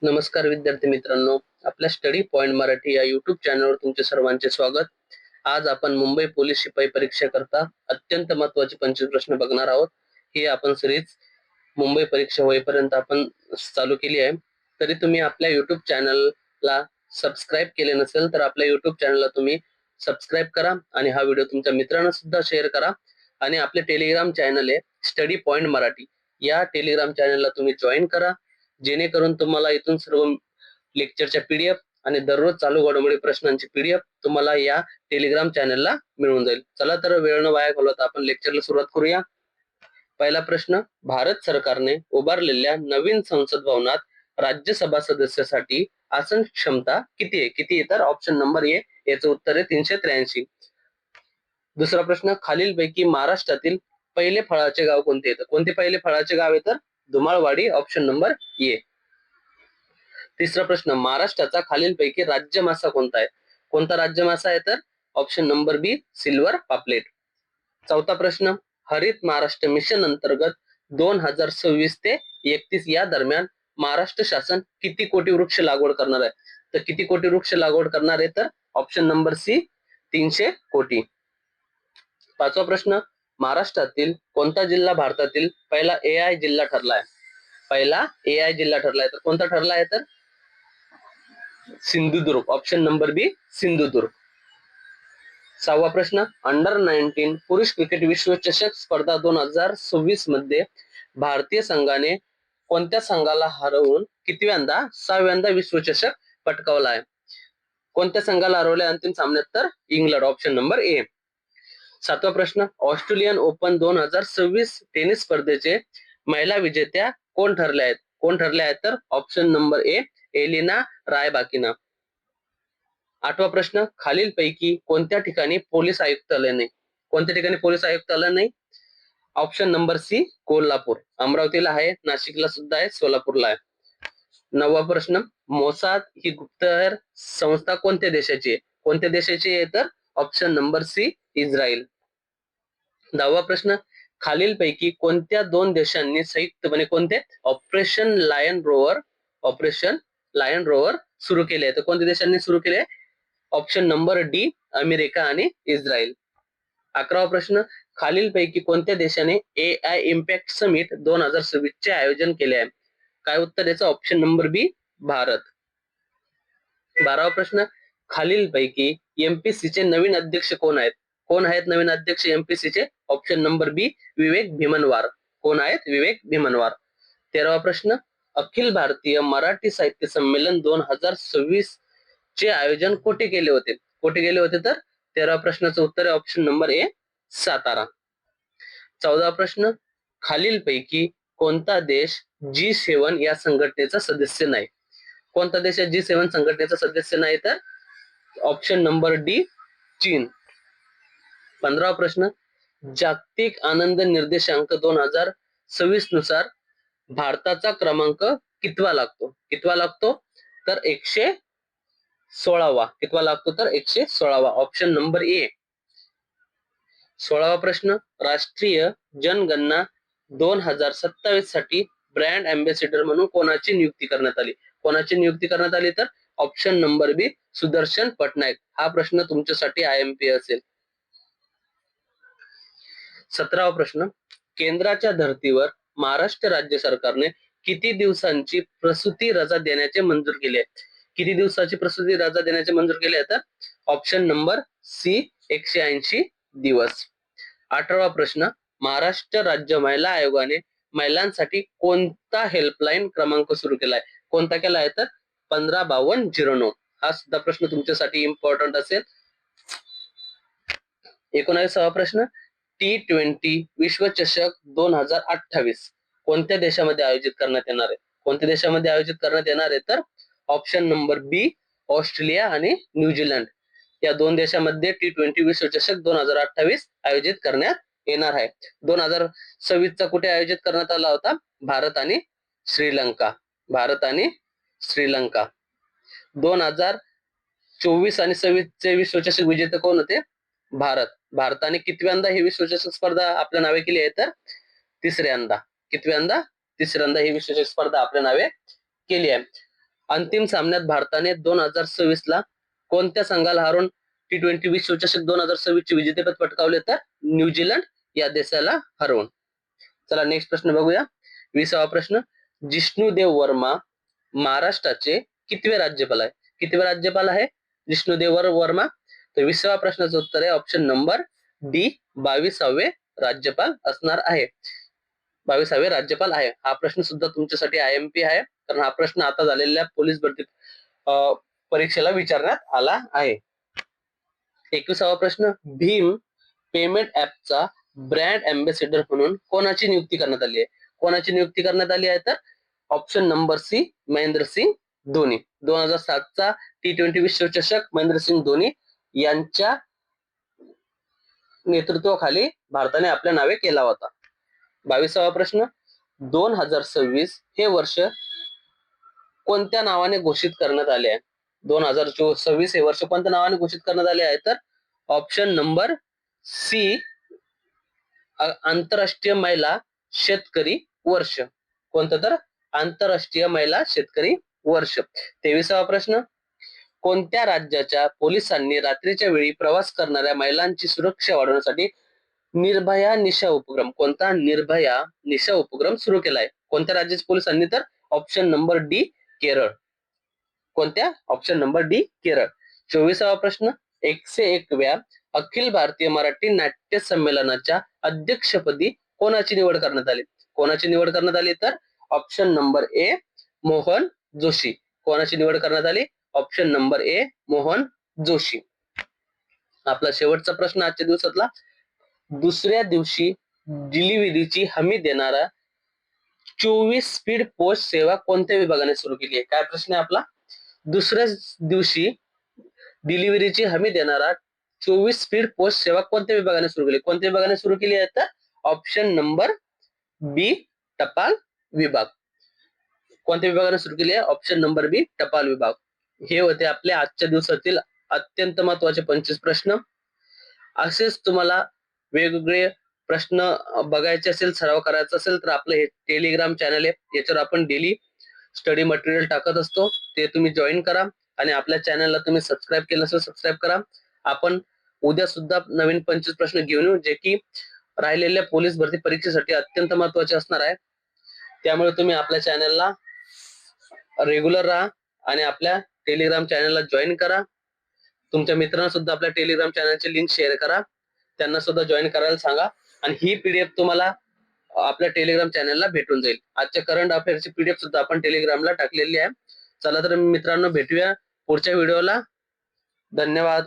नमस्कार विद्यार्थी मित्रांनो, आपल्या स्टडी पॉइंट मराठी या युट्यूब चॅनलवर तुमचे सर्वांचे स्वागत. आज आपण मुंबई पोलीस शिपाई परीक्षा करता अत्यंत महत्त्वाचे 25 प्रश्न बघणार आहोत. ही आपण सिरीज मुंबई परीक्षा होईपर्यंत आपण चालू केली आहे. तरी तुम्ही आपल्या युट्यूब चॅनलला सबस्क्राईब केले नसेल तर आपल्या युट्यूब चॅनलला तुम्ही सबस्क्राईब करा आणि हा व्हिडिओ तुमच्या मित्रांना सुद्धा शेअर करा. आणि आपले टेलिग्राम चॅनल आहे स्टडी पॉइंट मराठी, या टेलिग्राम चॅनलला तुम्ही जॉईन करा, जेणेकरून तुम्हाला इथून सर्व लेक्चरच्या पीडीएफ आणि दररोज चालू घडामोडी प्रश्नांची पीडीएफ तुम्हाला या टेलिग्राम चॅनलला मिळून जाईल. चला तर वेळ न वाया घालवता आपण लेक्चरला सुरुवात करूया. पहिला प्रश्न, भारत सरकारने उभारलेल्या नवीन संसद भवनात राज्यसभा सदस्यासाठी आसन क्षमता किती आहे? किती आहे तर ऑप्शन नंबर ए याचं उत्तर आहे 383. दुसरा प्रश्न, खालीलपैकी महाराष्ट्रातील पहिले फळाचे गाव कोणते येतं? कोणते पहिले फळाचे गाव आहे तर धुमाळवाडी, ऑप्शन नंबर ए. तिसरा प्रश्न, महाराष्ट्राचा खालीलपैकी राज्यमासा कोणता आहे? कोणता राज्यमासा आहे तर ऑप्शन नंबर बी सिल्वर पापलेट. चौथा प्रश्न, हरित महाराष्ट्र मिशन अंतर्गत 2026 ते 31 या दरम्यान महाराष्ट्र शासन किती कोटी वृक्ष लागवड करणार आहे? तर किती कोटी वृक्ष लागवड करणार आहे तर ऑप्शन नंबर सी 300 कोटी. पाचवा प्रश्न, महाराष्ट्रातील कोणता जिल्हा भारतातील पहिला AI जिल्हा ठरला आहे? पहिला AI जिल्हा ठरला आहे तर कोणता ठरला आहे तर सिंधुदुर्ग, ऑप्शन नंबर बी सिंधुदुर्ग. सहावा प्रश्न, अंडर-19 पुरुष क्रिकेट विश्वचषक स्पर्धा 2026 मध्ये भारतीय संघाने कोणत्या संघाला हरवून कितव्यांदा 6व्यांदा विश्वचषक पटकावला आहे? कोणत्या संघाला हरवले अंतिम सामन्यात तर इंग्लंड, ऑप्शन नंबर ए. सातवा प्रश्न, ऑस्ट्रेलियन ओपन 2026 टेनिस स्पर्धेचे महिला विजेत्या कोण ठरल्या आहेत? कोण ठरल्या आहेत तर option number A Elena Rybakina. आठवा प्रश्न, खालीलपैकी कोणत्या ठिकाणी पोलीस आयुक्तालय नाही? कोणत्या ठिकाणी पोलीस आयुक्तालय नाही? Option number C Kolhapur. अमरावतीला आहे, नाशिकला सुद्धा आहे, सोलापूरला आहे. नववा प्रश्न, मोसाद ही गुप्तहेर संस्था कोणत्या देशाची आहे? कोणत्या देशाची आहे तर ऑप्शन नंबर सी इस्रायल. दहावा प्रश्न, खालीलपैकी कोणत्या दोन देशांनी संयुक्तपणे कोणते ऑपरेशन लायन रोवर सुरू केले? तर कोणत्या देशांनी सुरू केले? ऑप्शन नंबर डी अमेरिका आणि इस्रायल. 11वा प्रश्न, खालीलपैकी कोणत्या देशाने AI इम्पॅक्ट समिट 2026 चे आयोजन केले आहे? काय उत्तर याचं? ऑप्शन नंबर बी भारत. 12वा प्रश्न, खालीलपैकी MPC चे नवीन अध्यक्ष कोण आहेत? कोण आहेत नवीन अध्यक्ष MPC चे? ऑप्शन नंबर बी विवेक भीमनवार. कोण आहेत? विवेक भीमनवार. 13वा प्रश्न, अखिल भारतीय मराठी साहित्य संमेलन 2026 चे आयोजन कुठे केले होते? कुठे केले होते तर 13वा प्रश्नाचं उत्तर आहे ऑप्शन नंबर ए सातारा. 14वा प्रश्न, खालीलपैकी कोणता देश G7 या संघटनेचा सदस्य नाही? कोणता देश G7 संघटनेचा सदस्य नाही तर ऑप्शन नंबर डी चीन. 15वा प्रश्न, जागतिक आनंद निर्देशांक 2026 नुसार भारताचा क्रमांक कितवा लागतो? कितवा लागतो तर 116वा. कितवा लागतो तर 116वा, ऑप्शन नंबर ए. 16वा प्रश्न, राष्ट्रीय जनगणना 2027 साठी ब्रँड अँबॅसेडर म्हणून कोणाची नियुक्ती करण्यात आली? कोणाची नियुक्ती करण्यात आली तर ऑप्शन नंबर बी सुदर्शन पटनायक. हा प्रश्न तुमच्यासाठी IMP असेल. 17वा प्रश्न, केंद्राच्या धर्तीवर महाराष्ट्र राज्य सरकारने किती दिवसांची प्रसूती रजा देण्याचे मंजूर केले? किती दिवसाची प्रसूती रजा देण्याचे मंजूर केले तर ऑप्शन नंबर सी 180 दिवस. 18वा प्रश्न, महाराष्ट्र राज्य महिला आयोगाने महिलांसाठी कोणता हेल्पलाईन क्रमांक सुरू केलाय? कोणता केला आहे तर 155209. हा सुद्धा प्रश्न तुमच्यासाठी इम्पॉर्टंट असेल. 19वा प्रश्न, T20 विश्वचषक 2028 कोणत्या देशामध्ये आयोजित करण्यात येणार आहे? कोणत्या देशामध्ये आयोजित करण्यात येणार आहे तर ऑप्शन नंबर बी ऑस्ट्रेलिया आणि न्यूझीलंड. या दोन देशामध्ये T20 विश्वचषक 2028 आयोजित करण्यात येणार आहे. 2026 चा कुठे आयोजित करण्यात आला होता? भारत आणि श्रीलंका. भारत आणि श्रीलंका. 2024 आणि 26 चे विश्वचषक विजेते कोण होते? भारत. भारताने कितव्यांदा ही विश्वचषक स्पर्धा आपल्या नावे केली आहे तर तिसऱ्यांदा. कितव्यांदा? तिसऱ्यांदा ही विश्वचषक स्पर्धा आपल्या नावे केली आहे. अंतिम सामन्यात भारताने 2026 ला कोणत्या संघाला हरवून T20 विश्वचषक 2026 चे विजेतेपद पटकावले? तर न्यूझीलंड या देशाला हरवून. चला नेक्स्ट प्रश्न बघूया. 20वा प्रश्न, जिष्णुदेव वर्मा महाराष्ट्राचे कितवे राज्यपाल आहे? कितवे राज्यपाल आहे जिष्णुदेव वर्मा? तर 20वा प्रश्नाचं उत्तर आहे ऑप्शन नंबर डी, 22वे राज्यपाल असणार आहे. 22वे राज्यपाल आहे. हा प्रश्न सुद्धा तुमच्यासाठी IMP आहे, कारण हा प्रश्न आता झालेल्या पोलीस भरती परीक्षेला विचारण्यात आला आहे. 21वा प्रश्न, भीम पेमेंट ऍपचा ब्रँड अँबॅसेडर म्हणून कोणाची नियुक्ती करण्यात आली आहे? कोणाची नियुक्ती करण्यात आली आहे? तर option number C, Mahendra Singh Dhoni. 2007चा T20 विश्वचषक महेंद्रसिंग धोनी यांच्या नेतृत्वाखाली भारताने आपल्या नावे केला होता. 22वा प्रश्न, 2026 हे वर्ष कोणत्या नावाने घोषित करण्यात आले आहे? 2026 हे वर्ष कोणत्या नावाने घोषित करण्यात आले आहे? तर ऑप्शन नंबर सी, आंतरराष्ट्रीय महिला शेतकरी वर्ष. कोणतं? तर आंतरराष्ट्रीय महिला शेतकरी वर्ष. 23वा प्रश्न, कोणत्या राज्याच्या पोलिसांनी रात्रीच्या वेळी प्रवास करणाऱ्या महिलांची सुरक्षा वाढवण्यासाठी निर्भया निशा उपक्रम, कोणता? निर्भया निशा उपक्रम सुरू केलाय? कोणत्या राज्याच्या पोलिसांनी? तर ऑप्शन नंबर डी, केरळ. कोणत्या? Option number D, Kerala. 24वा प्रश्न, 101व्या अखिल भारतीय मराठी नाट्य संमेलनाच्या अध्यक्षपदी कोणाची निवड करण्यात आली? कोणाची निवड करण्यात आली? तर ऑप्शन नंबर ए, मोहन जोशी. कोणाची निवड करण्यात आली? ऑप्शन नंबर ए, मोहन जोशी. आपला शेवटचा प्रश्न आजच्या दिवसातला, दुसऱ्या दिवशी डिलिव्हरीची हमी देणारा 24 स्पीड पोस्ट सेवा कोणत्या विभागाने सुरू केली आहे? काय प्रश्न आहे आपला? दुसऱ्या दिवशी डिलिव्हरीची हमी देणारा 24 स्पीड पोस्ट सेवा कोणत्या विभागाने सुरू केली? कोणत्या विभागाने सुरू केली आहे? तर ऑप्शन नंबर बी, टपाल विभाग. कोणत्या विभागाने सुरू केली आहे? ऑप्शन नंबर बी, टपाल विभाग. हे होते आपले आजच्या दिवसातील अत्यंत महत्वाचे 25 प्रश्न. असेच तुम्हाला वेगवेगळे प्रश्न बघायचे असेल, सराव करायचा असेल, तर आपलं हे टेलिग्राम चॅनल आहे, याच्यावर आपण डेली स्टडी मटेरियल टाकत असतो. ते तुम्ही जॉईन करा आणि आपल्या चॅनलला तुम्ही सबस्क्राईब केलं असेल सबस्क्राईब करा. आपण उद्या सुद्धा नवीन 25 प्रश्न घेऊन येऊ, जे की राहिलेल्या पोलीस भरती परीक्षेसाठी अत्यंत महत्वाचे असणार आहे. त्यामुळे तुम्ही आपल्या चॅनलला रेग्युलर राहा आणि आपल्या टेलिग्राम चॅनलला जॉईन करा. तुमच्या मित्रांना सुद्धा आपल्या टेलिग्राम चॅनलची लिंक शेअर करा, त्यांना सुद्धा जॉईन करायला सांगा. आणि ही PDF तुम्हाला आपल्या टेलिग्राम चॅनलला भेटून जाईल. आजच्या करंट अफेअर्सची PDF सुद्धा आपण टेलिग्रामला टाकलेली आहे. चला तर मित्रांनो, भेटूया पुढच्या व्हिडिओला. धन्यवाद.